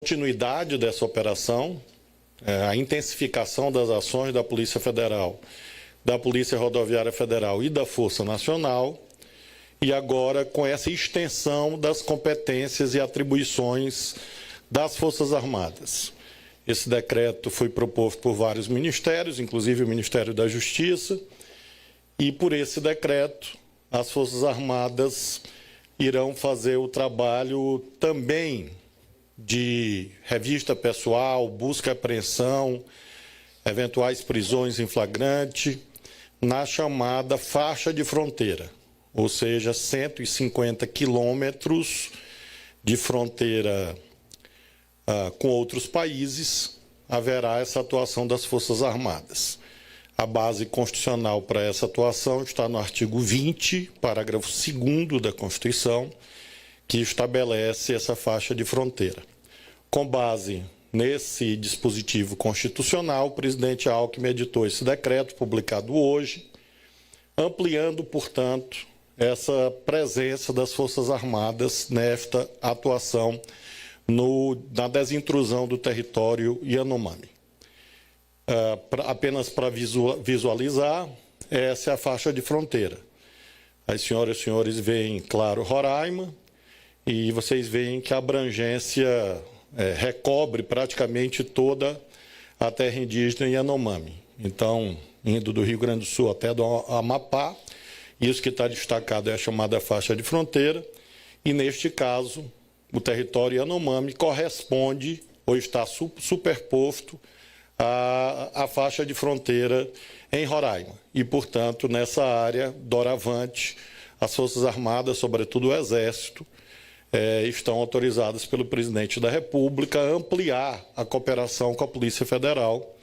Continuidade dessa operação, a intensificação das ações da Polícia Federal, da Polícia Rodoviária Federal e da Força Nacional, e agora com essa extensão das competências e atribuições das Forças Armadas. Esse decreto foi proposto por vários ministérios, inclusive o Ministério da Justiça, e por esse decreto as Forças Armadas irão fazer o trabalho também de revista pessoal, busca e apreensão, eventuais prisões em flagrante, na chamada faixa de fronteira, ou seja, 150 quilômetros de fronteira com outros países, haverá essa atuação das Forças Armadas. A base constitucional para essa atuação está no artigo 20, parágrafo 2º da Constituição, que estabelece essa faixa de fronteira. Com base nesse dispositivo constitucional, o presidente Alckmin editou esse decreto, publicado hoje, ampliando, portanto, essa presença das Forças Armadas nesta atuação na desintrusão do território Yanomami. Apenas para visualizar, essa é a faixa de fronteira. As senhoras e senhores veem, claro, Roraima, e vocês veem que a abrangência recobre praticamente toda a terra indígena Yanomami. Então, indo do Rio Grande do Sul até do Amapá, isso que está destacado é a chamada faixa de fronteira, e neste caso, o território Yanomami corresponde ou está superposto à faixa de fronteira em Roraima. E, portanto, nessa área, doravante, as Forças Armadas, sobretudo o Exército, estão autorizadas pelo presidente da República a ampliar a cooperação com a Polícia Federal,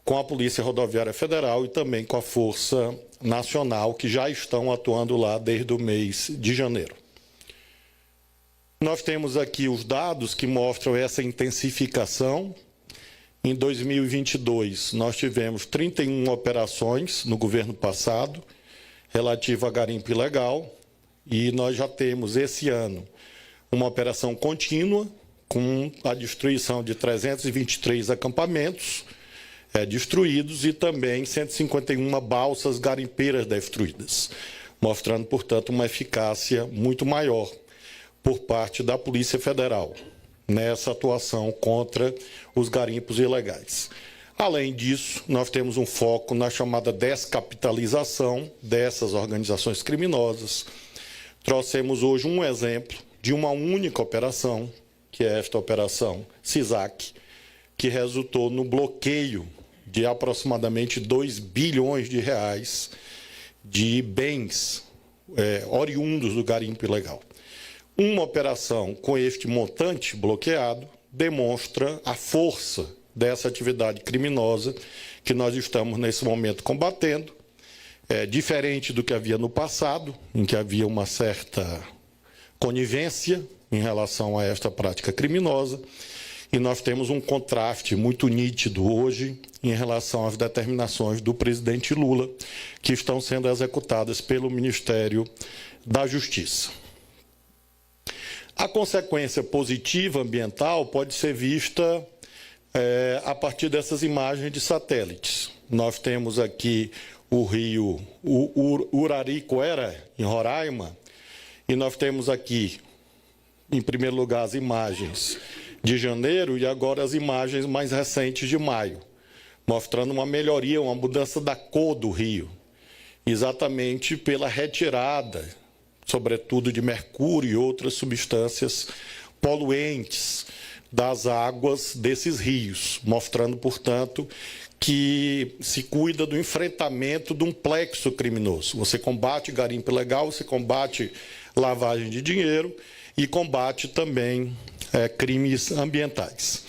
com a Polícia Rodoviária Federal e também com a Força Nacional, que já estão atuando lá desde o mês de janeiro. Nós temos aqui os dados que mostram essa intensificação. Em 2022, nós tivemos 31 operações no governo passado, relativa a garimpo ilegal, e nós já temos esse ano uma operação contínua, com a destruição de 323 acampamentos destruídos e também 151 balsas garimpeiras destruídas, mostrando, portanto, uma eficácia muito maior por parte da Polícia Federal nessa atuação contra os garimpos ilegais. Além disso, nós temos um foco na chamada descapitalização dessas organizações criminosas. Trouxemos hoje um exemplo de uma única operação, que é esta operação CISAC, que resultou no bloqueio de aproximadamente 2 bilhões de reais de bens oriundos do garimpo ilegal. Uma operação com este montante bloqueado demonstra a força dessa atividade criminosa que nós estamos nesse momento combatendo, diferente do que havia no passado, em que havia uma certa conivência em relação a esta prática criminosa, e nós temos um contraste muito nítido hoje em relação às determinações do presidente Lula, que estão sendo executadas pelo Ministério da Justiça. A consequência positiva ambiental pode ser vista a partir dessas imagens de satélites. Nós temos aqui o rio Uraricoera, em Roraima, e nós temos aqui, em primeiro lugar, as imagens de janeiro e agora as imagens mais recentes de maio, mostrando uma melhoria, uma mudança da cor do rio, exatamente pela retirada, sobretudo de mercúrio e outras substâncias poluentes das águas desses rios, mostrando, portanto, que se cuida do enfrentamento de um plexo criminoso. Você combate garimpo ilegal, você combate lavagem de dinheiro e combate também crimes ambientais.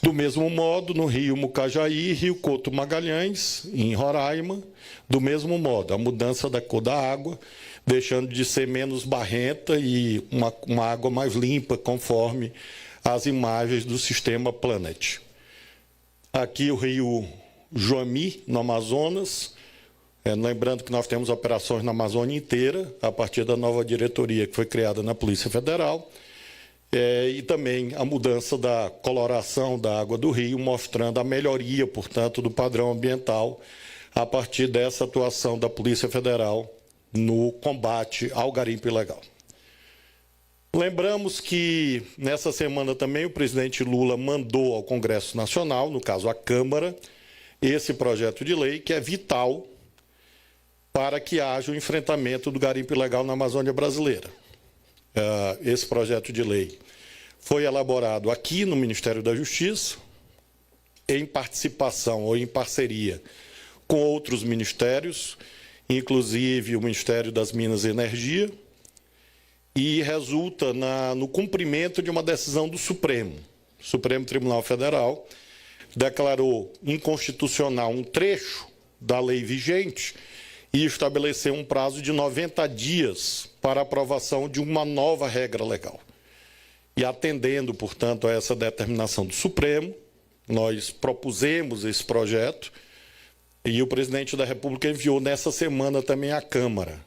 Do mesmo modo, no rio Mucajaí, rio Couto Magalhães, em Roraima, do mesmo modo, a mudança da cor da água, deixando de ser menos barrenta e uma água mais limpa, conforme as imagens do sistema Planet. Aqui o rio Joami, no Amazonas, lembrando que nós temos operações na Amazônia inteira, a partir da nova diretoria que foi criada na Polícia Federal, e também a mudança da coloração da água do rio, mostrando a melhoria, portanto, do padrão ambiental a partir dessa atuação da Polícia Federal no combate ao garimpo ilegal. Lembramos que, nessa semana também, o presidente Lula mandou ao Congresso Nacional, no caso à Câmara, esse projeto de lei que é vital para que haja o enfrentamento do garimpo ilegal na Amazônia brasileira. Esse projeto de lei foi elaborado aqui no Ministério da Justiça, em participação ou em parceria com outros ministérios, inclusive o Ministério das Minas e Energia, e resulta no cumprimento de uma decisão do Supremo. O Supremo Tribunal Federal declarou inconstitucional um trecho da lei vigente e estabeleceu um prazo de 90 dias para a aprovação de uma nova regra legal. E atendendo, portanto, a essa determinação do Supremo, nós propusemos esse projeto e o presidente da República enviou nessa semana também à Câmara.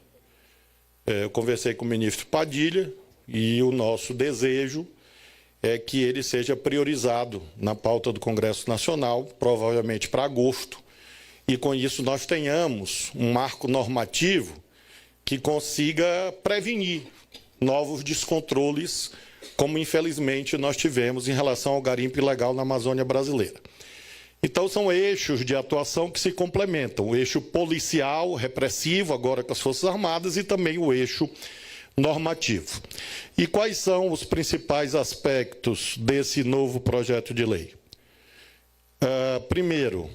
Eu conversei com o ministro Padilha e o nosso desejo é que ele seja priorizado na pauta do Congresso Nacional, provavelmente para agosto, e com isso nós tenhamos um marco normativo que consiga prevenir novos descontroles, como infelizmente nós tivemos em relação ao garimpo ilegal na Amazônia brasileira. Então são eixos de atuação que se complementam, o eixo policial, repressivo, agora com as Forças Armadas, e também o eixo normativo. E quais são os principais aspectos desse novo projeto de lei? Primeiro,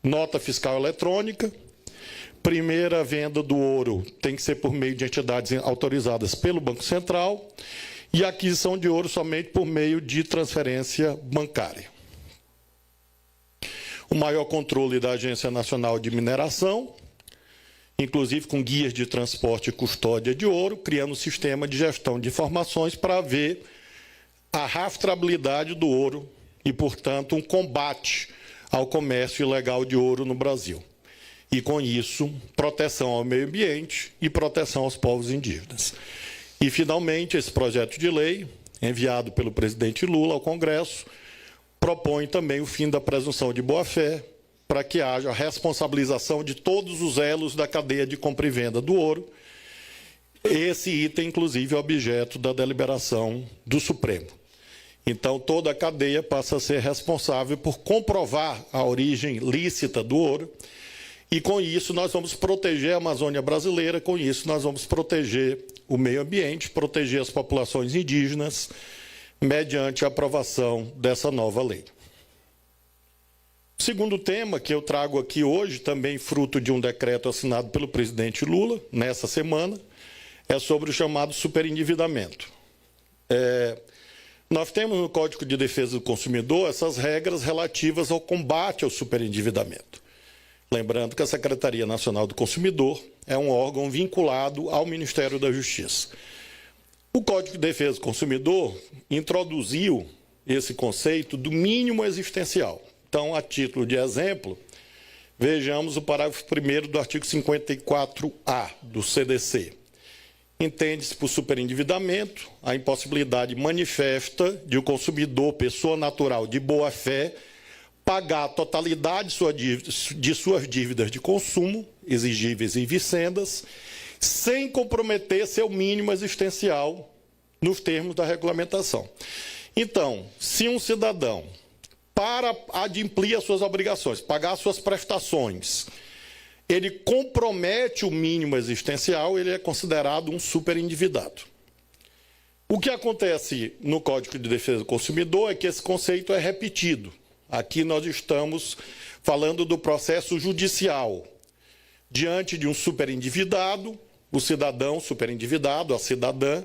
nota fiscal eletrônica. Primeira venda do ouro tem que ser por meio de entidades autorizadas pelo Banco Central e a aquisição de ouro somente por meio de transferência bancária. O maior controle da Agência Nacional de Mineração, inclusive com guias de transporte e custódia de ouro, criando um sistema de gestão de informações para ver a rastreabilidade do ouro e, portanto, um combate ao comércio ilegal de ouro no Brasil. E, com isso, proteção ao meio ambiente e proteção aos povos indígenas. E, finalmente, esse projeto de lei, enviado pelo presidente Lula ao Congresso, propõe também o fim da presunção de boa-fé para que haja a responsabilização de todos os elos da cadeia de compra e venda do ouro. Esse item, inclusive, é objeto da deliberação do Supremo. Então, toda a cadeia passa a ser responsável por comprovar a origem lícita do ouro, e com isso nós vamos proteger a Amazônia brasileira, com isso nós vamos proteger o meio ambiente, proteger as populações indígenas, mediante a aprovação dessa nova lei. O segundo tema que eu trago aqui hoje, também fruto de um decreto assinado pelo presidente Lula, nessa semana, é sobre o chamado superendividamento. Nós temos no Código de Defesa do Consumidor essas regras relativas ao combate ao superendividamento. Lembrando que a Secretaria Nacional do Consumidor é um órgão vinculado ao Ministério da Justiça. O Código de Defesa do Consumidor introduziu esse conceito do mínimo existencial. Então, a título de exemplo, vejamos o parágrafo 1º do artigo 54A do CDC. Entende-se por superendividamento a impossibilidade manifesta de o consumidor, pessoa natural de boa-fé, pagar a totalidade de suas dívidas de consumo, exigíveis e vicendas, sem comprometer seu mínimo existencial nos termos da regulamentação. Então, se um cidadão, para adimplir as suas obrigações, pagar suas prestações, ele compromete o mínimo existencial, ele é considerado um superendividado. O que acontece no Código de Defesa do Consumidor é que esse conceito é repetido. Aqui nós estamos falando do processo judicial. Diante de um superendividado, o cidadão superendividado, a cidadã,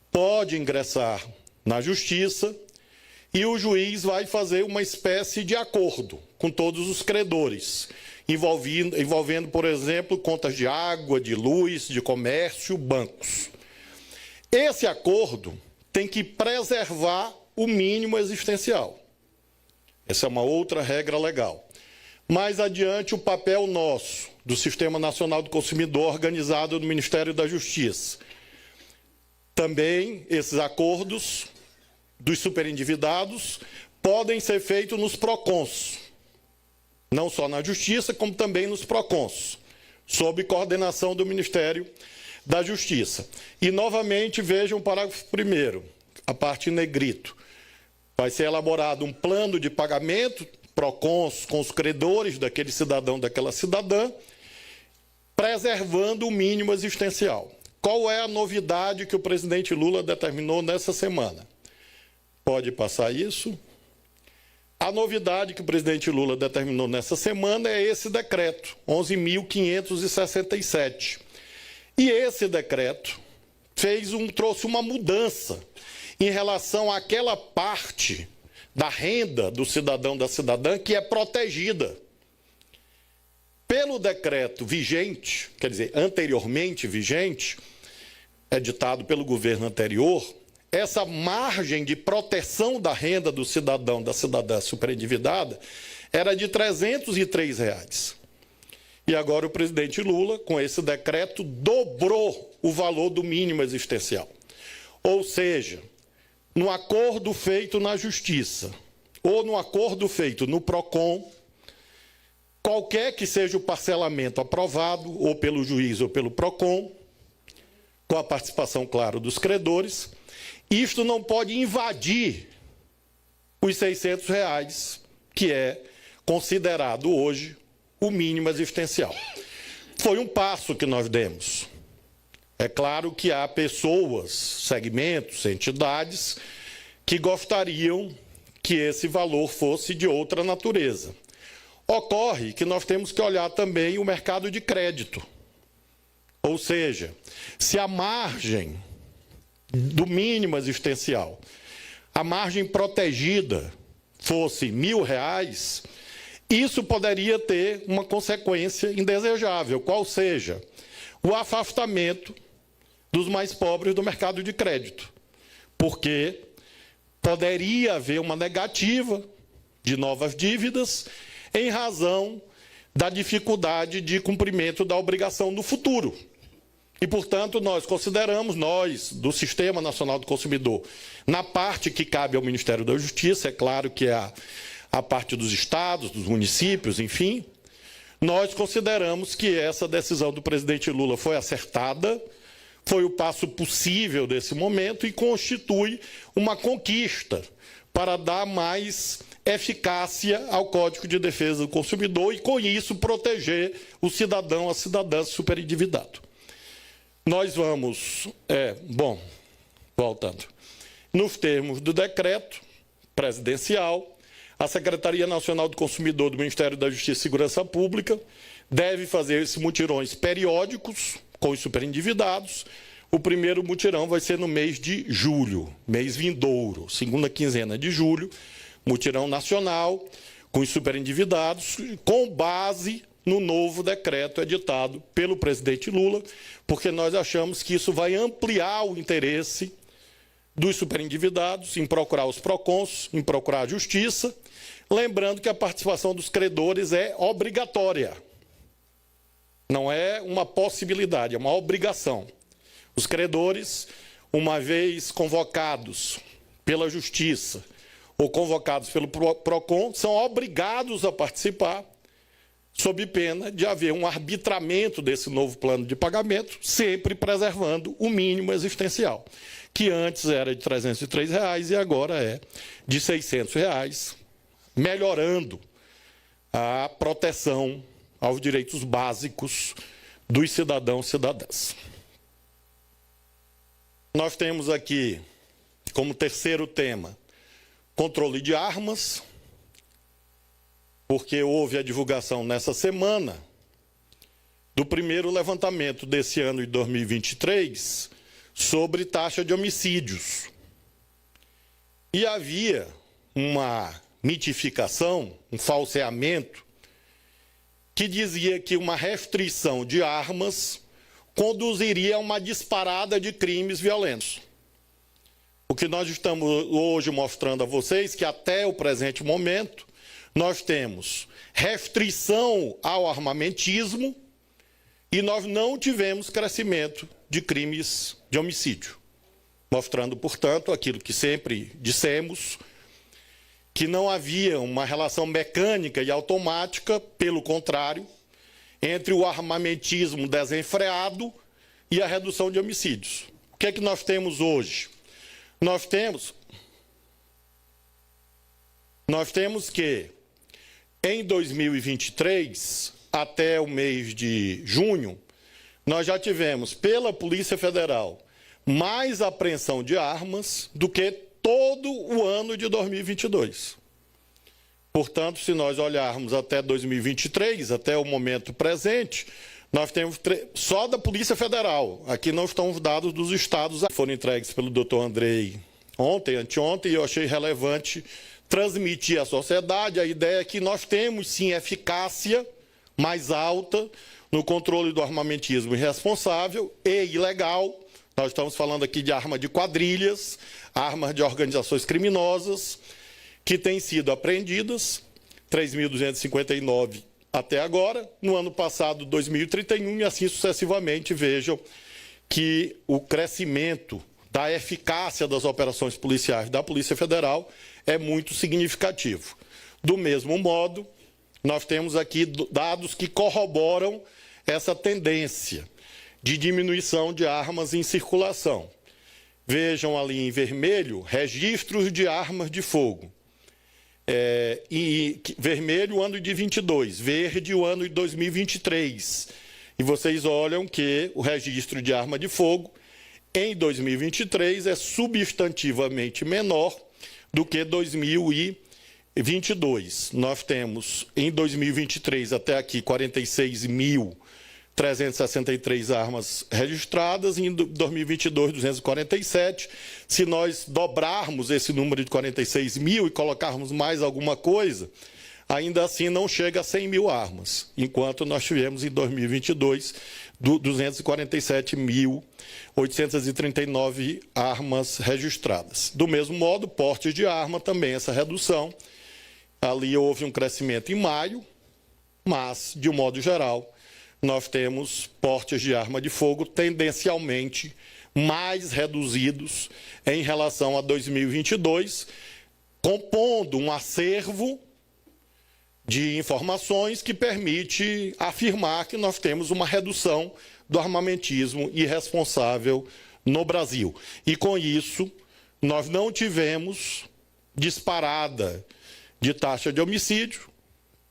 pode ingressar na justiça e o juiz vai fazer uma espécie de acordo com todos os credores, envolvendo, por exemplo, contas de água, de luz, de comércio, bancos. Esse acordo tem que preservar o mínimo existencial. Essa é uma outra regra legal. Mais adiante, o papel nosso, do Sistema Nacional do Consumidor, organizado no Ministério da Justiça. Também esses acordos dos superendividados podem ser feitos nos PROCONs, não só na Justiça, como também nos PROCONs, sob coordenação do Ministério da Justiça. E, novamente, vejam o parágrafo 1º, a parte em negrito. Vai ser elaborado um plano de pagamento, PROCONs, com os credores daquele cidadão, daquela cidadã, preservando o mínimo existencial. Qual é a novidade que o presidente Lula determinou nessa semana? Pode passar isso. A novidade que o presidente Lula determinou nessa semana é esse decreto, 11.567. E esse decreto trouxe uma mudança em relação àquela parte da renda do cidadão, da cidadã, que é protegida. Pelo decreto vigente, quer dizer, anteriormente vigente, editado pelo governo anterior, essa margem de proteção da renda do cidadão, da cidadã superendividada, era de R$ 303. E agora o presidente Lula, com esse decreto, dobrou o valor do mínimo existencial. Ou seja, no acordo feito na Justiça ou no acordo feito no PROCON, qualquer que seja o parcelamento aprovado, ou pelo juiz ou pelo PROCON, com a participação, claro, dos credores, isto não pode invadir os R$ 600, que é considerado hoje o mínimo existencial. Foi um passo que nós demos. É claro que há pessoas, segmentos, entidades que gostariam que esse valor fosse de outra natureza. Ocorre que nós temos que olhar também o mercado de crédito. Ou seja, se a margem do mínimo existencial, a margem protegida fosse R$ 1.000, isso poderia ter uma consequência indesejável, qual seja o afastamento dos mais pobres do mercado de crédito, porque poderia haver uma negativa de novas dívidas em razão da dificuldade de cumprimento da obrigação no futuro. E, portanto, nós consideramos, do Sistema Nacional do Consumidor, na parte que cabe ao Ministério da Justiça, é claro que é a parte dos estados, dos municípios, enfim, nós consideramos que essa decisão do presidente Lula foi acertada, foi o passo possível desse momento e constitui uma conquista para dar mais eficácia ao Código de Defesa do Consumidor e, com isso, proteger o cidadão, a cidadã superendividado. Nós vamos, voltando, nos termos do decreto presidencial, a Secretaria Nacional do Consumidor do Ministério da Justiça e Segurança Pública deve fazer esses mutirões periódicos com os superendividados. O primeiro mutirão vai ser no mês de julho, mês vindouro, segunda quinzena de julho, mutirão nacional com os superendividados, com base no novo decreto editado pelo presidente Lula, porque nós achamos que isso vai ampliar o interesse dos superendividados em procurar os PROCONs, em procurar a justiça, lembrando que a participação dos credores é obrigatória. Não é uma possibilidade, é uma obrigação. Os credores, uma vez convocados pela justiça ou convocados pelo PROCON, são obrigados a participar, sob pena de haver um arbitramento desse novo plano de pagamento, sempre preservando o mínimo existencial, que antes era de R$ 303 e agora é de R$ 600, melhorando a proteção aos direitos básicos dos cidadãos e cidadãs. Nós temos aqui, como terceiro tema, controle de armas, porque houve a divulgação nessa semana do primeiro levantamento desse ano de 2023 sobre taxa de homicídios. E havia uma mitificação, um falseamento, que dizia que uma restrição de armas conduziria a uma disparada de crimes violentos. O que nós estamos hoje mostrando a vocês que até o presente momento nós temos restrição ao armamentismo e nós não tivemos crescimento de crimes de homicídio. mostrando, portanto, aquilo que sempre dissemos, que não havia uma relação mecânica e automática, pelo contrário, entre o armamentismo desenfreado e a redução de homicídios. O que é que nós temos hoje? Nós temos que, em 2023, até o mês de junho, nós já tivemos, pela Polícia Federal, mais apreensão de armas do que todo o ano de 2022. Portanto, se nós olharmos até 2023, até o momento presente, nós temos só da Polícia Federal. Aqui não estão os dados dos estados. Foram entregues pelo doutor Andrei ontem, anteontem, e eu achei relevante transmitir à sociedade a ideia que nós temos, sim, eficácia mais alta no controle do armamentismo irresponsável e ilegal. Nós estamos falando aqui de arma de quadrilhas, armas de organizações criminosas, que têm sido apreendidas, 3.259 até agora, no ano passado, 2031, e assim sucessivamente. Vejam que o crescimento da eficácia das operações policiais da Polícia Federal é muito significativo. Do mesmo modo, nós temos aqui dados que corroboram essa tendência de diminuição de armas em circulação. Vejam ali em vermelho, registros de armas de fogo. Vermelho, o ano de 22, verde, o ano de 2023. E vocês olham que o registro de arma de fogo em 2023 é substantivamente menor do que 2022. Nós temos, em 2023, até aqui, 46.363 armas registradas, e em 2022, 247. Se nós dobrarmos esse número de 46 mil e colocarmos mais alguma coisa, ainda assim não chega a 100 mil armas, enquanto nós tivemos em 2022 247.839 armas registradas. Do mesmo modo, portes de arma também, essa redução. Ali houve um crescimento em maio, mas, de um modo geral, nós temos portes de arma de fogo tendencialmente mais reduzidos em relação a 2022, compondo um acervo de informações que permite afirmar que nós temos uma redução do armamentismo irresponsável no Brasil. E, com isso, nós não tivemos disparada de taxa de homicídio.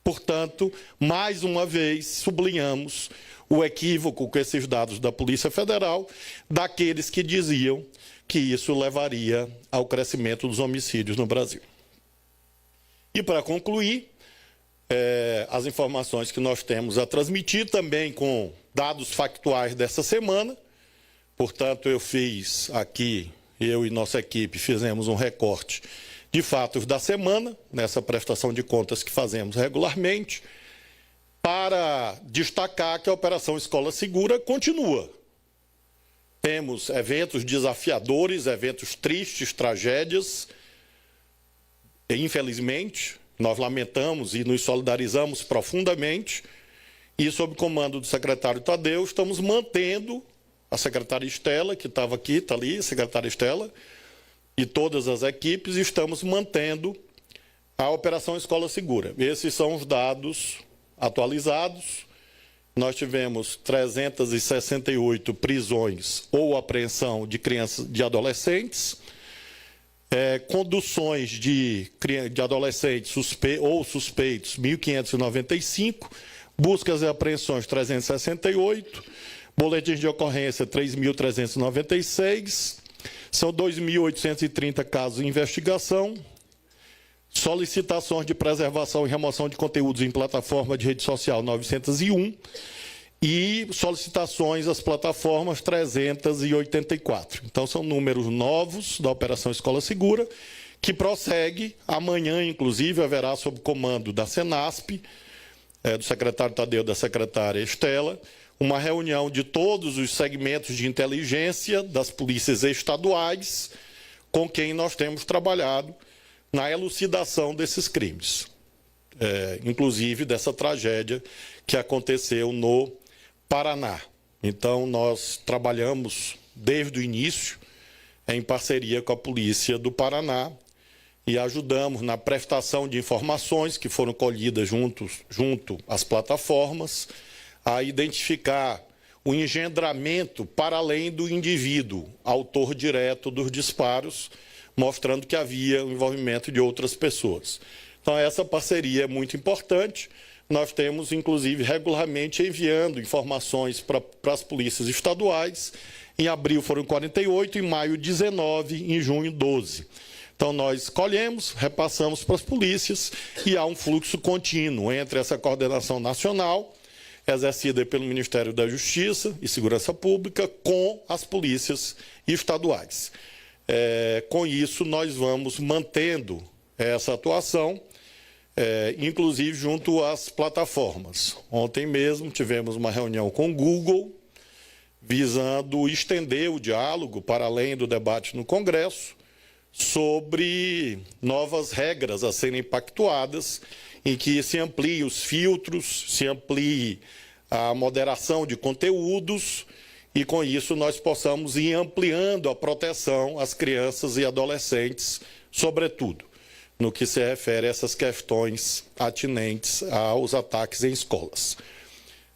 Portanto, mais uma vez, sublinhamos o equívoco com esses dados da Polícia Federal, daqueles que diziam que isso levaria ao crescimento dos homicídios no Brasil. E, para concluir, as informações que nós temos a transmitir também com dados factuais dessa semana. Portanto, eu fiz aqui, eu e nossa equipe fizemos um recorte de fatos da semana, nessa prestação de contas que fazemos regularmente, para destacar que a Operação Escola Segura continua. Temos eventos desafiadores, eventos tristes, tragédias, e, infelizmente, nós lamentamos e nos solidarizamos profundamente, e, sob comando do secretário Tadeu, estamos mantendo a secretária Estela, que estava aqui, está ali, a secretária Estela, e todas as equipes, estamos mantendo a Operação Escola Segura. Esses são os dados atualizados. Nós tivemos 368 prisões ou apreensão de crianças, de adolescentes, conduções de adolescentes suspeitos, 1.595, buscas e apreensões, 368, boletins de ocorrência, 3.396, são 2.830 casos de investigação, solicitações de preservação e remoção de conteúdos em plataforma de rede social, 901, e solicitações às plataformas, 384. Então, são números novos da Operação Escola Segura, que prossegue. Amanhã, inclusive, haverá, sob comando da Senasp, do secretário Tadeu, da secretária Estela, uma reunião de todos os segmentos de inteligência das polícias estaduais, com quem nós temos trabalhado na elucidação desses crimes, inclusive dessa tragédia que aconteceu no Paraná. Então, nós trabalhamos desde o início em parceria com a Polícia do Paraná, e ajudamos na prestação de informações que foram colhidas junto às plataformas, a identificar o engendramento para além do indivíduo, autor direto dos disparos, mostrando que havia o envolvimento de outras pessoas. Então, essa parceria é muito importante. Nós temos, inclusive, regularmente enviando informações para as polícias estaduais. Em abril foram 48, em maio 19, em junho 12. Então, nós colhemos, repassamos para as polícias e há um fluxo contínuo entre essa coordenação nacional, exercida pelo Ministério da Justiça e Segurança Pública, com as polícias estaduais. Com isso, nós vamos mantendo essa atuação, inclusive junto às plataformas. Ontem mesmo tivemos uma reunião com o Google, visando estender o diálogo para além do debate no Congresso, sobre novas regras a serem pactuadas, em que se amplie os filtros, se amplie a moderação de conteúdos e, com isso, nós possamos ir ampliando a proteção às crianças e adolescentes, sobretudo no que se refere a essas questões atinentes aos ataques em escolas.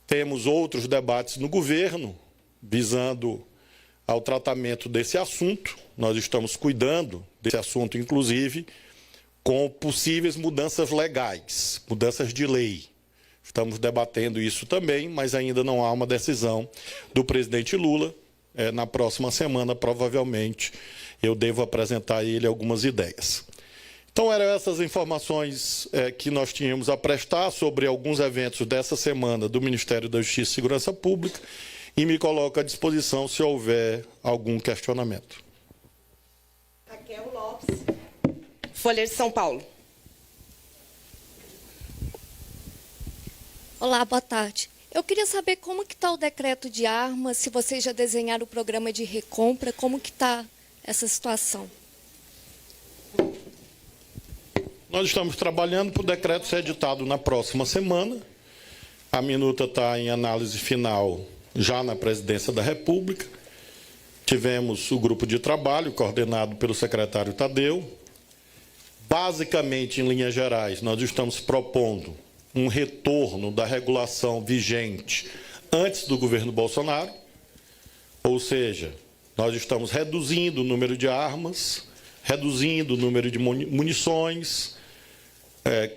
Temos outros debates no governo, visando ao tratamento desse assunto. Nós estamos cuidando desse assunto, inclusive, com possíveis mudanças legais, mudanças de lei. Estamos debatendo isso também, mas ainda não há uma decisão do presidente Lula. Na próxima semana, provavelmente, eu devo apresentar a ele algumas ideias. Então, eram essas informações que nós tínhamos a prestar sobre alguns eventos dessa semana do Ministério da Justiça e Segurança Pública, e me coloco à disposição se houver algum questionamento. Raquel Lopes, Folha de São Paulo. Olá, boa tarde. Eu queria saber como que está o decreto de armas, se vocês já desenharam o programa de recompra, como que está essa situação? Nós estamos trabalhando para o decreto ser editado na próxima semana. A minuta está em análise final já na Presidência da República. Tivemos o grupo de trabalho, coordenado pelo secretário Tadeu. Basicamente, em linhas gerais, nós estamos propondo um retorno da regulação vigente antes do governo Bolsonaro, ou seja, nós estamos reduzindo o número de armas, reduzindo o número de munições,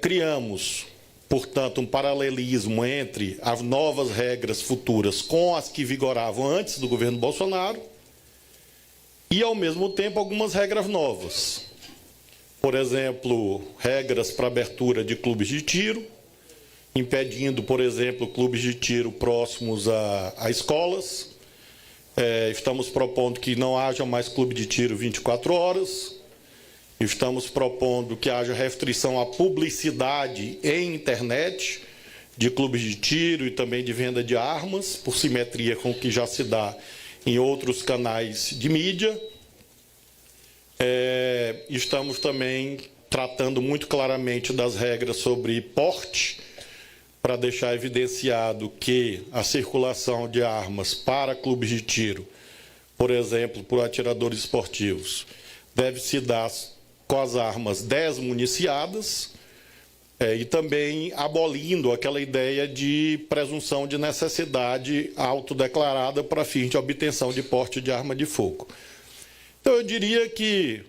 criamos, portanto, um paralelismo entre as novas regras futuras com as que vigoravam antes do governo Bolsonaro e, ao mesmo tempo, algumas regras novas. Por exemplo, regras para abertura de clubes de tiro, impedindo, por exemplo, clubes de tiro próximos a escolas. Estamos propondo que não haja mais clube de tiro 24 horas. Estamos propondo que haja restrição à publicidade em internet de clubes de tiro e também de venda de armas, por simetria com o que já se dá em outros canais de mídia. Estamos também tratando muito claramente das regras sobre porte, para deixar evidenciado que a circulação de armas para clubes de tiro, por exemplo, por atiradores esportivos, deve se dar com as armas desmuniciadas, e também abolindo aquela ideia de presunção de necessidade autodeclarada para fins de obtenção de porte de arma de fogo. Então, eu diria que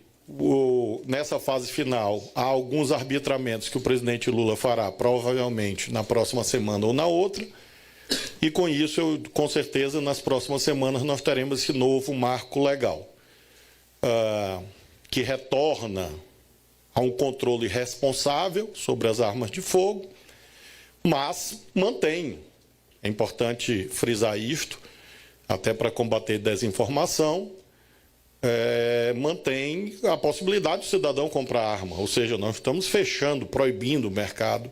nessa fase final há alguns arbitramentos que o presidente Lula fará, provavelmente na próxima semana ou na outra, e com isso, com certeza, nas próximas semanas nós teremos esse novo marco legal, que retorna a um controle responsável sobre as armas de fogo, mas mantém, é importante frisar isto, até para combater desinformação, mantém a possibilidade do cidadão comprar arma, ou seja, nós estamos fechando, proibindo o mercado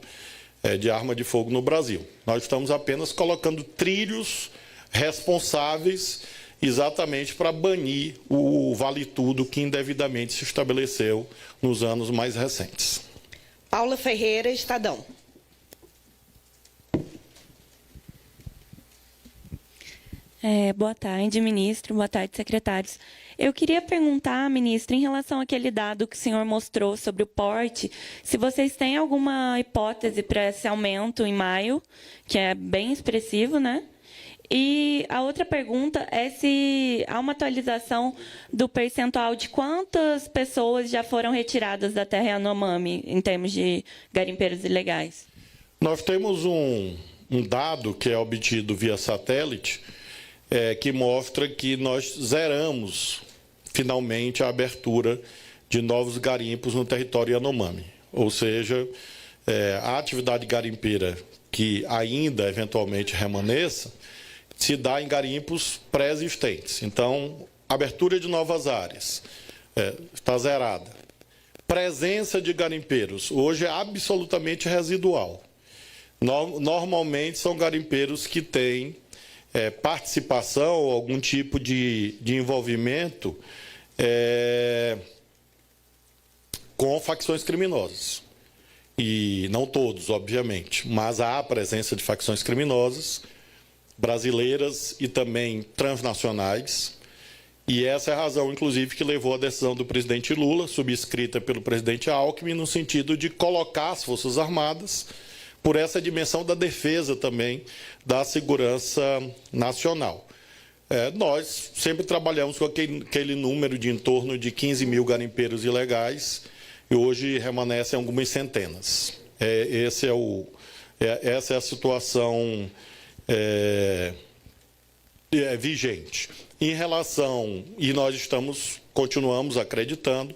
de arma de fogo no Brasil. Nós estamos apenas colocando trilhos responsáveis exatamente para banir o vale-tudo que indevidamente se estabeleceu nos anos mais recentes. Paula Ferreira, Estadão. Boa tarde, ministro. Boa tarde, secretários. Eu queria perguntar, ministro, em relação àquele dado que o senhor mostrou sobre o porte, se vocês têm alguma hipótese para esse aumento em maio, que é bem expressivo, né? E a outra pergunta é se há uma atualização do percentual de quantas pessoas já foram retiradas da terra Yanomami, em termos de garimpeiros ilegais. Nós temos um dado que é obtido via satélite, que mostra que nós zeramos, finalmente, a abertura de novos garimpos no território Yanomami. Ou seja, a atividade garimpeira que ainda, eventualmente, remaneça, se dá em garimpos pré-existentes. Então, abertura de novas áreas está zerada. Presença de garimpeiros, hoje é absolutamente residual. Normalmente, são garimpeiros que têm participação, algum tipo de envolvimento com facções criminosas. E não todos, obviamente, mas há a presença de facções criminosas brasileiras e também transnacionais. E essa é a razão, inclusive, que levou a decisão do presidente Lula, subscrita pelo presidente Alckmin, no sentido de colocar as Forças Armadas por essa dimensão da defesa também da segurança nacional. Nós sempre trabalhamos com aquele número de em torno de 15 mil garimpeiros ilegais, e hoje remanescem algumas centenas. Essa é a situação vigente. Em relação, e nós continuamos acreditando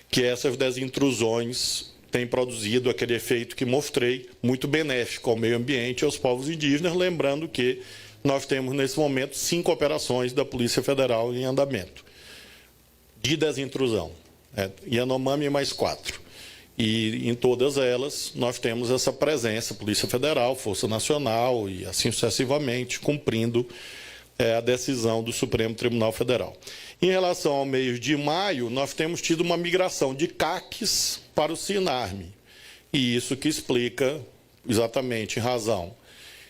que essas desintrusões têm produzido aquele efeito que mostrei, muito benéfico ao meio ambiente e aos povos indígenas, lembrando que nós temos, nesse momento, 5 operações da Polícia Federal em andamento de desintrusão. Yanomami mais 4. E em todas elas nós temos essa presença, Polícia Federal, Força Nacional e assim sucessivamente, cumprindo a decisão do Supremo Tribunal Federal. Em relação ao mês de maio, nós temos tido uma migração de CACs para o Sinarme. E isso que explica, exatamente em razão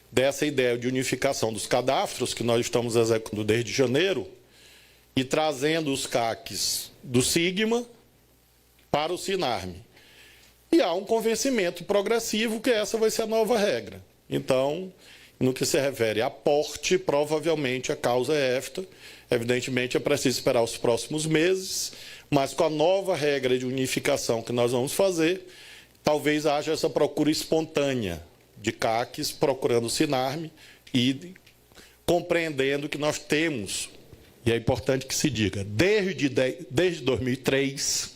dessa ideia de unificação dos cadastros que nós estamos executando desde janeiro e trazendo os CACs do Sigma para o Sinarme. E há um convencimento progressivo que essa vai ser a nova regra. Então, no que se refere a porte, provavelmente a causa é esta. Evidentemente, é preciso esperar os próximos meses, mas com a nova regra de unificação que nós vamos fazer, talvez haja essa procura espontânea de CACs procurando o Sinarme e compreendendo que nós temos, e é importante que se diga, desde 2003,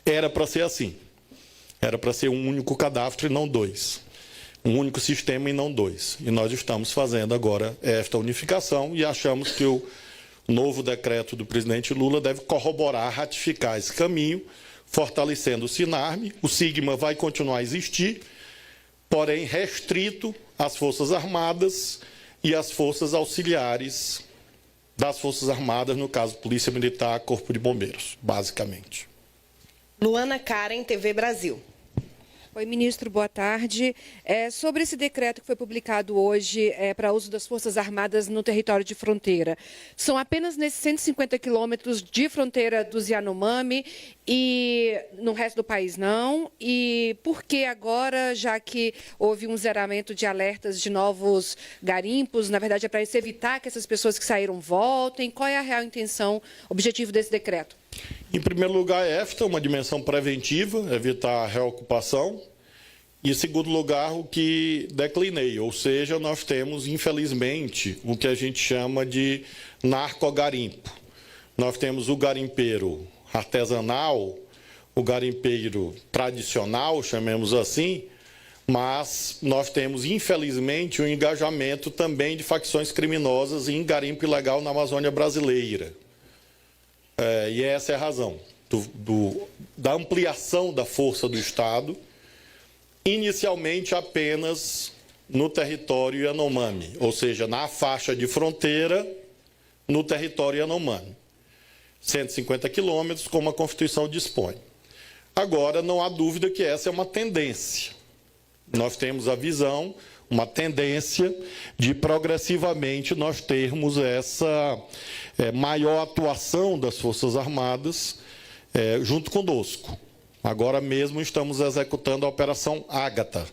era para ser assim. Era para ser um único cadastro e não 2. Um único sistema e não 2. E nós estamos fazendo agora esta unificação e achamos que o novo decreto do presidente Lula deve corroborar, ratificar esse caminho, fortalecendo o Sinarme. O Sigma vai continuar a existir, porém restrito às Forças Armadas e às forças auxiliares das Forças Armadas, no caso Polícia Militar, Corpo de Bombeiros, basicamente. Luana Karen, TV Brasil. Oi, ministro, boa tarde. Sobre esse decreto que foi publicado hoje para uso das Forças Armadas no território de fronteira, são apenas nesses 150 quilômetros de fronteira dos Yanomami e no resto do país não? E por que agora, já que houve um zeramento de alertas de novos garimpos, na verdade é para evitar que essas pessoas que saíram voltem? Qual é a real intenção, objetivo desse decreto? Em primeiro lugar, esta é uma dimensão preventiva, evitar a reocupação. E, em segundo lugar, o que declinei, ou seja, nós temos, infelizmente, o que a gente chama de narcogarimpo. Nós temos o garimpeiro artesanal, o garimpeiro tradicional, chamemos assim, mas nós temos, infelizmente, um engajamento também de facções criminosas em garimpo ilegal na Amazônia brasileira. E essa é a razão da ampliação da força do Estado, inicialmente apenas no território Yanomami, ou seja, na faixa de fronteira no território Yanomami. 150 quilômetros, como a Constituição dispõe. Agora, não há dúvida que essa é uma tendência. Nós temos a visão, uma tendência de progressivamente nós termos essa maior atuação das Forças Armadas junto conosco. Agora mesmo estamos executando a Operação Ágata,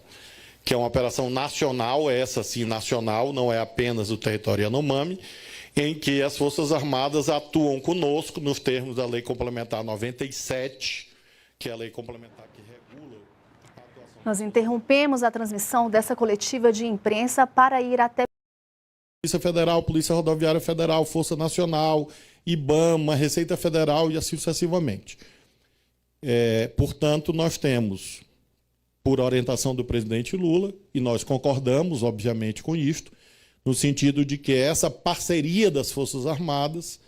que é uma operação nacional, essa sim nacional, não é apenas do território Yanomami, em que as Forças Armadas atuam conosco nos termos da Lei Complementar 97, que é a lei complementar que regula a atuação. Nós interrompemos a transmissão dessa coletiva de imprensa para ir até Polícia Federal, Polícia Rodoviária Federal, Força Nacional, IBAMA, Receita Federal e assim sucessivamente. Portanto, nós temos, por orientação do presidente Lula, e nós concordamos, obviamente, com isto, no sentido de que essa parceria das Forças Armadas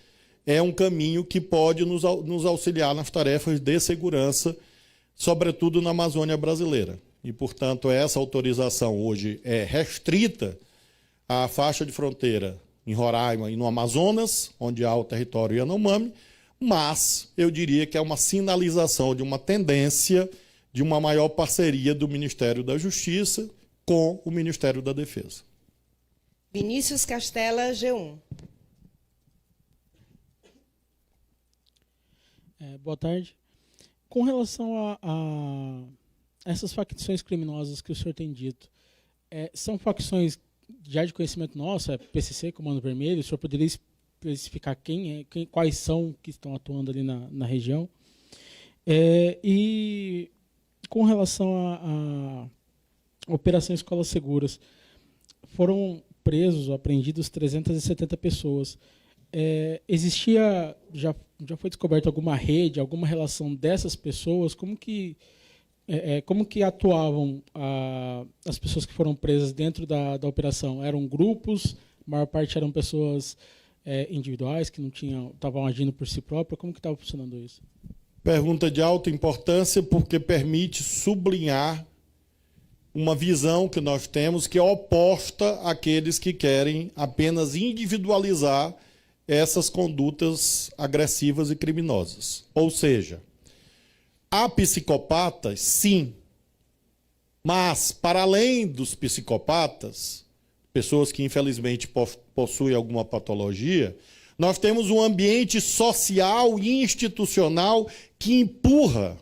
é um caminho que pode nos auxiliar nas tarefas de segurança, sobretudo na Amazônia brasileira. E, portanto, essa autorização hoje é restrita à faixa de fronteira em Roraima e no Amazonas, onde há o território Yanomami, mas eu diria que é uma sinalização de uma tendência de uma maior parceria do Ministério da Justiça com o Ministério da Defesa. Vinícius Castella, G1. Boa tarde. Com relação a essas facções criminosas que o senhor tem dito, são facções já de conhecimento nosso, PCC, Comando Vermelho, o senhor poderia especificar quais são que estão atuando ali na região? E com relação à Operação Escolas Seguras, foram presos ou apreendidos 370 pessoas. Já foi descoberta alguma rede, alguma relação dessas pessoas? Como que atuavam as pessoas que foram presas dentro da operação? Eram grupos? A maior parte eram pessoas individuais que não estavam agindo por si próprias? Como que estava funcionando isso? Pergunta de alta importância porque permite sublinhar uma visão que nós temos que é oposta àqueles que querem apenas individualizar essas condutas agressivas e criminosas. Ou seja, há psicopatas, sim, mas, para além dos psicopatas, pessoas que infelizmente possuem alguma patologia, nós temos um ambiente social e institucional que empurra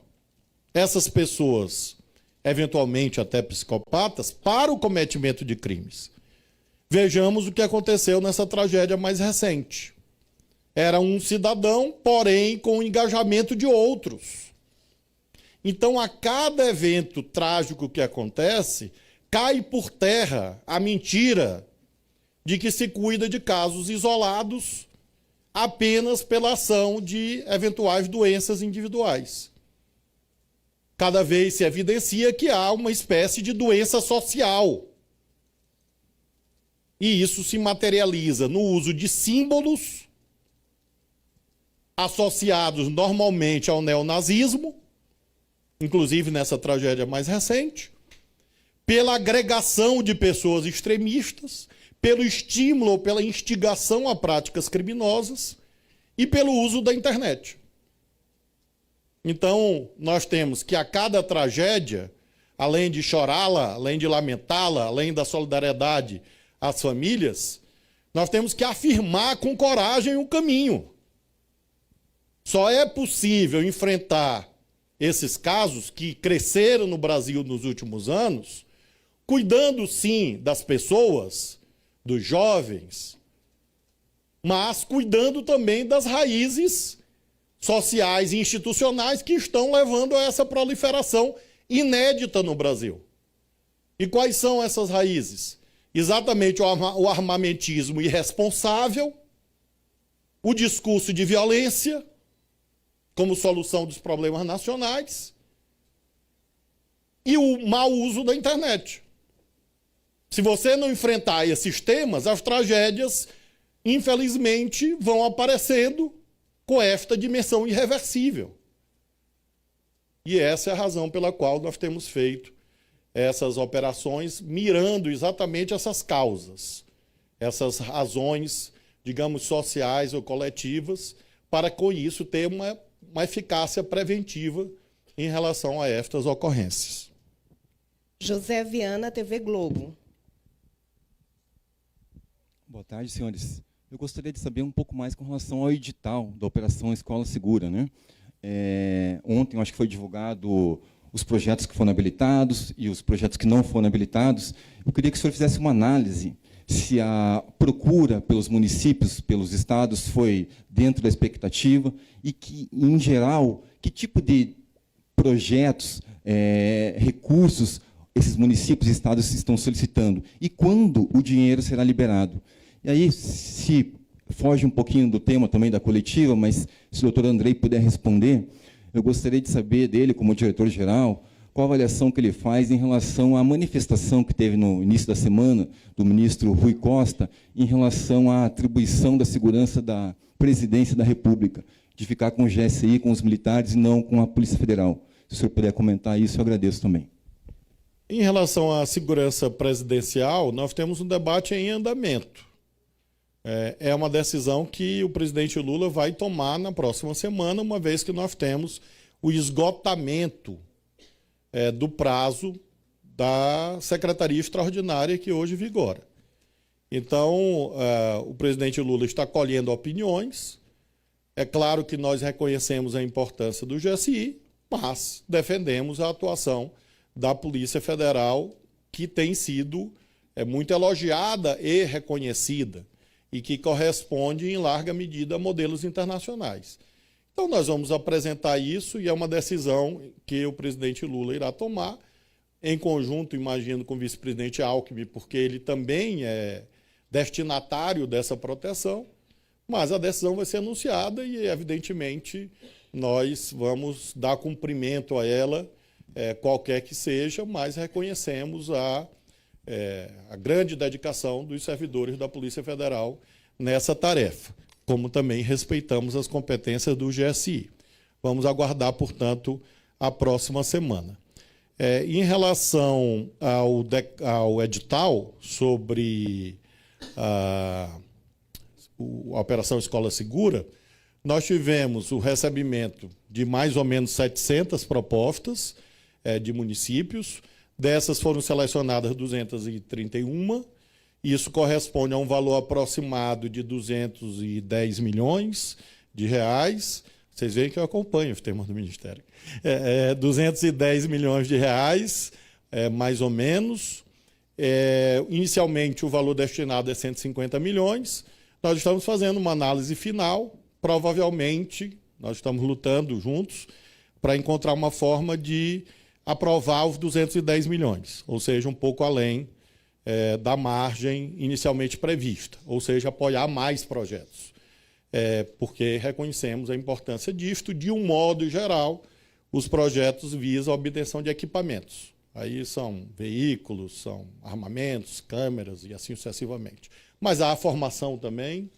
essas pessoas, eventualmente até psicopatas, para o cometimento de crimes. Vejamos o que aconteceu nessa tragédia mais recente. Era um cidadão, porém com o engajamento de outros. Então, a cada evento trágico que acontece, cai por terra a mentira de que se cuida de casos isolados apenas pela ação de eventuais doenças individuais. Cada vez se evidencia que há uma espécie de doença social. E isso se materializa no uso de símbolos associados normalmente ao neonazismo, inclusive nessa tragédia mais recente, pela agregação de pessoas extremistas, pelo estímulo ou pela instigação a práticas criminosas e pelo uso da internet. Então, nós temos que a cada tragédia, além de chorá-la, além de lamentá-la, além da solidariedade às famílias, nós temos que afirmar com coragem o caminho. Só é possível enfrentar esses casos que cresceram no Brasil nos últimos anos, cuidando sim das pessoas, dos jovens, mas cuidando também das raízes sociais e institucionais que estão levando a essa proliferação inédita no Brasil. E quais são essas raízes? Exatamente o armamentismo irresponsável, o discurso de violência como solução dos problemas nacionais e o mau uso da internet. Se você não enfrentar esses temas, as tragédias, infelizmente, vão aparecendo com esta dimensão irreversível. E essa é a razão pela qual nós temos feito essas operações, mirando exatamente essas causas, essas razões, digamos, sociais ou coletivas, para com isso ter uma eficácia preventiva em relação a estas ocorrências. José Viana, TV Globo. Boa tarde, senhores. Eu gostaria de saber um pouco mais com relação ao edital da Operação Escola Segura, né? Ontem, eu acho que foi divulgado os projetos que foram habilitados e os projetos que não foram habilitados. Eu queria que o senhor fizesse uma análise se a procura pelos municípios, pelos estados, foi dentro da expectativa e que, em geral, que tipo de projetos, recursos esses municípios e estados estão solicitando e quando o dinheiro será liberado. E aí, se foge um pouquinho do tema também da coletiva, mas se o doutor Andrei puder responder, eu gostaria de saber dele, como diretor-geral, qual a avaliação que ele faz em relação à manifestação que teve no início da semana do ministro Rui Costa em relação à atribuição da segurança da presidência da República, de ficar com o GSI, com os militares e não com a Polícia Federal. Se o senhor puder comentar isso, eu agradeço também. Em relação à segurança presidencial, nós temos um debate em andamento. É uma decisão que o presidente Lula vai tomar na próxima semana, uma vez que nós temos o esgotamento do prazo da Secretaria Extraordinária que hoje vigora. Então, o presidente Lula está colhendo opiniões. É claro que nós reconhecemos a importância do GSI, mas defendemos a atuação da Polícia Federal, que tem sido muito elogiada e reconhecida, e que corresponde, em larga medida, a modelos internacionais. Então, nós vamos apresentar isso, e é uma decisão que o presidente Lula irá tomar, em conjunto, imagino, com o vice-presidente Alckmin, porque ele também é destinatário dessa proteção, mas a decisão vai ser anunciada e, evidentemente, nós vamos dar cumprimento a ela, qualquer que seja, mas reconhecemos a grande dedicação dos servidores da Polícia Federal nessa tarefa, como também respeitamos as competências do GSI. Vamos aguardar, portanto, a próxima semana. Em relação ao edital sobre a Operação Escola Segura, nós tivemos o recebimento de mais ou menos 700 propostas de municípios. Dessas foram selecionadas 231. Isso corresponde a um valor aproximado de 210 milhões de reais. Vocês veem que eu acompanho os temas do Ministério. 210 milhões de reais, mais ou menos. Inicialmente, o valor destinado é 150 milhões. Nós estamos fazendo uma análise final. Provavelmente, nós estamos lutando juntos para encontrar uma forma de aprovar os 210 milhões, ou seja, um pouco além da margem inicialmente prevista, ou seja, apoiar mais projetos, porque reconhecemos a importância disto. De um modo geral, os projetos visam a obtenção de equipamentos. Aí são veículos, são armamentos, câmeras e assim sucessivamente. Mas há a formação também,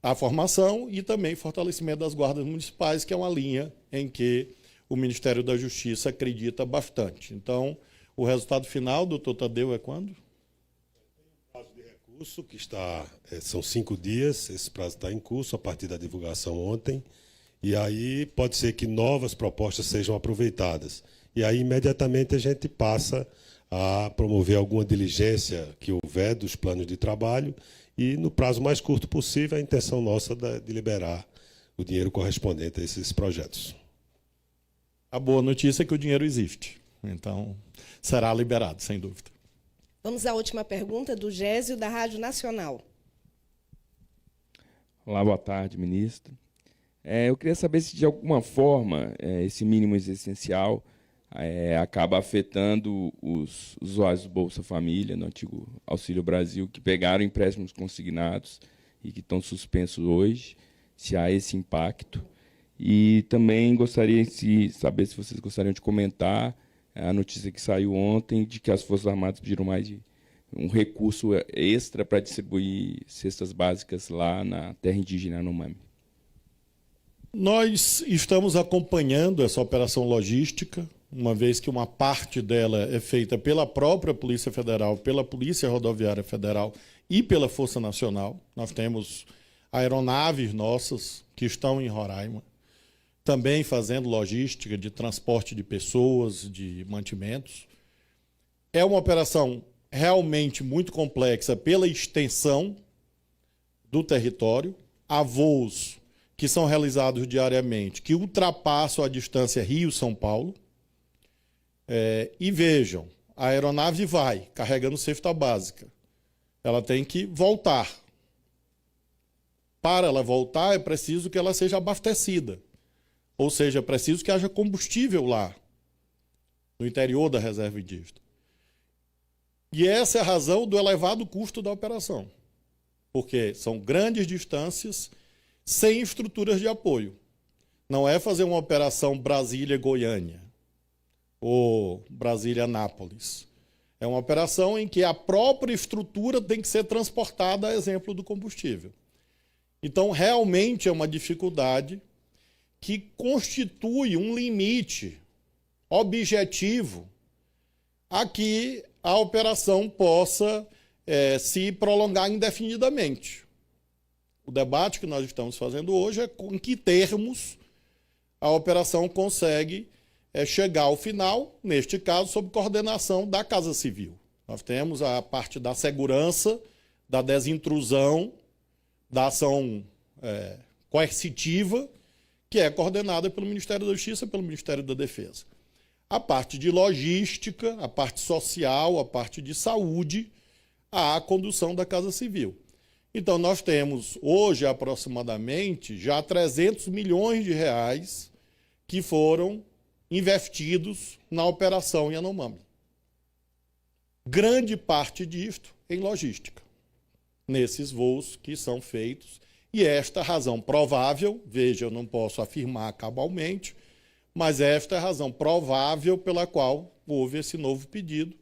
a formação e também fortalecimento das guardas municipais, que é uma linha em que o Ministério da Justiça acredita bastante. Então, o resultado final, doutor Tadeu, é quando? O prazo de recurso, que são 5 dias, esse prazo está em curso a partir da divulgação ontem, e aí pode ser que novas propostas sejam aproveitadas. E aí, imediatamente, a gente passa a promover alguma diligência que houver dos planos de trabalho e, no prazo mais curto possível, a intenção nossa de liberar o dinheiro correspondente a esses projetos. A boa notícia é que o dinheiro existe, então será liberado, sem dúvida. Vamos à última pergunta do Gésio, da Rádio Nacional. Olá, boa tarde, ministro. Eu queria saber se, de alguma forma, esse mínimo existencial acaba afetando os usuários do Bolsa Família, no antigo Auxílio Brasil, que pegaram empréstimos consignados e que estão suspensos hoje, se há esse impacto. E também gostaria de saber se vocês gostariam de comentar a notícia que saiu ontem de que as Forças Armadas pediram mais de um recurso extra para distribuir cestas básicas lá na terra indígena Yanomami. Nós estamos acompanhando essa operação logística, uma vez que uma parte dela é feita pela própria Polícia Federal, pela Polícia Rodoviária Federal e pela Força Nacional. Nós temos aeronaves nossas que estão em Roraima, também fazendo logística de transporte de pessoas, de mantimentos. É uma operação realmente muito complexa pela extensão do território. Há voos que são realizados diariamente, que ultrapassam a distância Rio-São Paulo. E vejam, a aeronave vai carregando cesta básica. Ela tem que voltar. Para ela voltar, é preciso que ela seja abastecida. Ou seja, é preciso que haja combustível lá, no interior da reserva indígena. E essa é a razão do elevado custo da operação. Porque são grandes distâncias sem estruturas de apoio. Não é fazer uma operação Brasília-Goiânia ou Brasília-Nápoles. É uma operação em que a própria estrutura tem que ser transportada, a exemplo do combustível. Então, realmente é uma dificuldade que constitui um limite objetivo a que a operação possa se prolongar indefinidamente. O debate que nós estamos fazendo hoje é em que termos a operação consegue chegar ao final, neste caso, sob coordenação da Casa Civil. Nós temos a parte da segurança, da desintrusão, da ação coercitiva, que é coordenada pelo Ministério da Justiça e pelo Ministério da Defesa. A parte de logística, a parte social, a parte de saúde, a condução da Casa Civil. Então, nós temos hoje, aproximadamente, já 300 milhões de reais que foram investidos na operação Yanomami. Grande parte disto em logística, nesses voos que são feitos. E esta razão provável, veja, eu não posso afirmar cabalmente, mas esta é a razão provável pela qual houve esse novo pedido,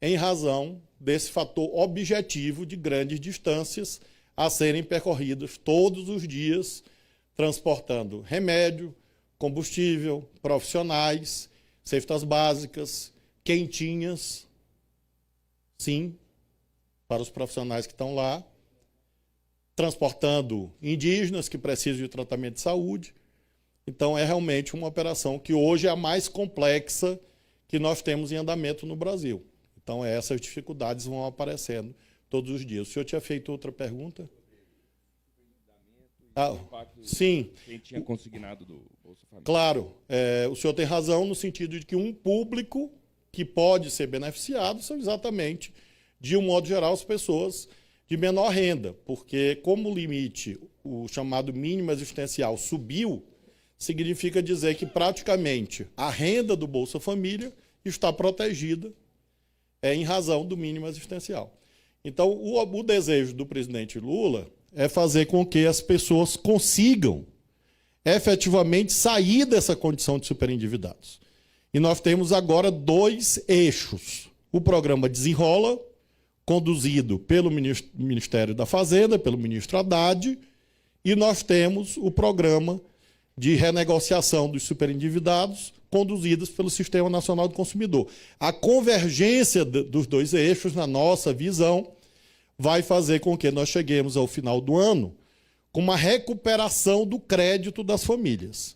em razão desse fator objetivo de grandes distâncias a serem percorridas todos os dias, transportando remédio, combustível, profissionais, cestas básicas, quentinhas, sim, para os profissionais que estão lá, transportando indígenas que precisam de tratamento de saúde. Então, é realmente uma operação que hoje é a mais complexa que nós temos em andamento no Brasil. Então, essas dificuldades vão aparecendo todos os dias. O senhor tinha feito outra pergunta? Sim. Quem tinha consignado do Bolsa Família. Claro, o senhor tem razão no sentido de que um público que pode ser beneficiado são exatamente, de um modo geral, as pessoas de menor renda, porque como o limite, o chamado mínimo existencial, subiu, significa dizer que praticamente a renda do Bolsa Família está protegida em razão do mínimo existencial. Então, o desejo do presidente Lula é fazer com que as pessoas consigam efetivamente sair dessa condição de superendividados. E nós temos agora 2 eixos. O programa Desenrola, conduzido pelo Ministério da Fazenda, pelo ministro Haddad, e nós temos o programa de renegociação dos superendividados, conduzidos pelo Sistema Nacional do Consumidor. A convergência dos 2 eixos, na nossa visão, vai fazer com que nós cheguemos ao final do ano com uma recuperação do crédito das famílias.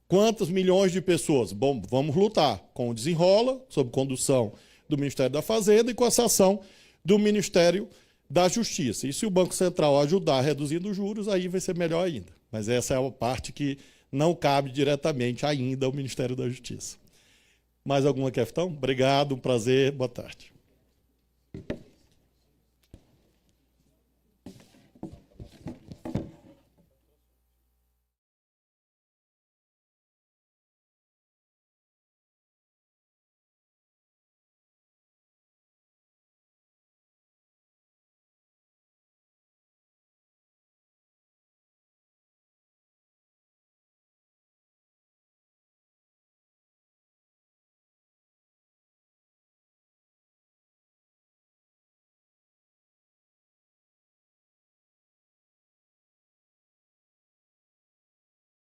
Quantos milhões de pessoas? Bom, vamos lutar com o Desenrola, sob condução do Ministério da Fazenda, e com essa ação do Ministério da Justiça. E se o Banco Central ajudar reduzindo os juros, aí vai ser melhor ainda. Mas essa é a parte que não cabe diretamente ainda ao Ministério da Justiça. Mais alguma questão? Obrigado, um prazer, boa tarde.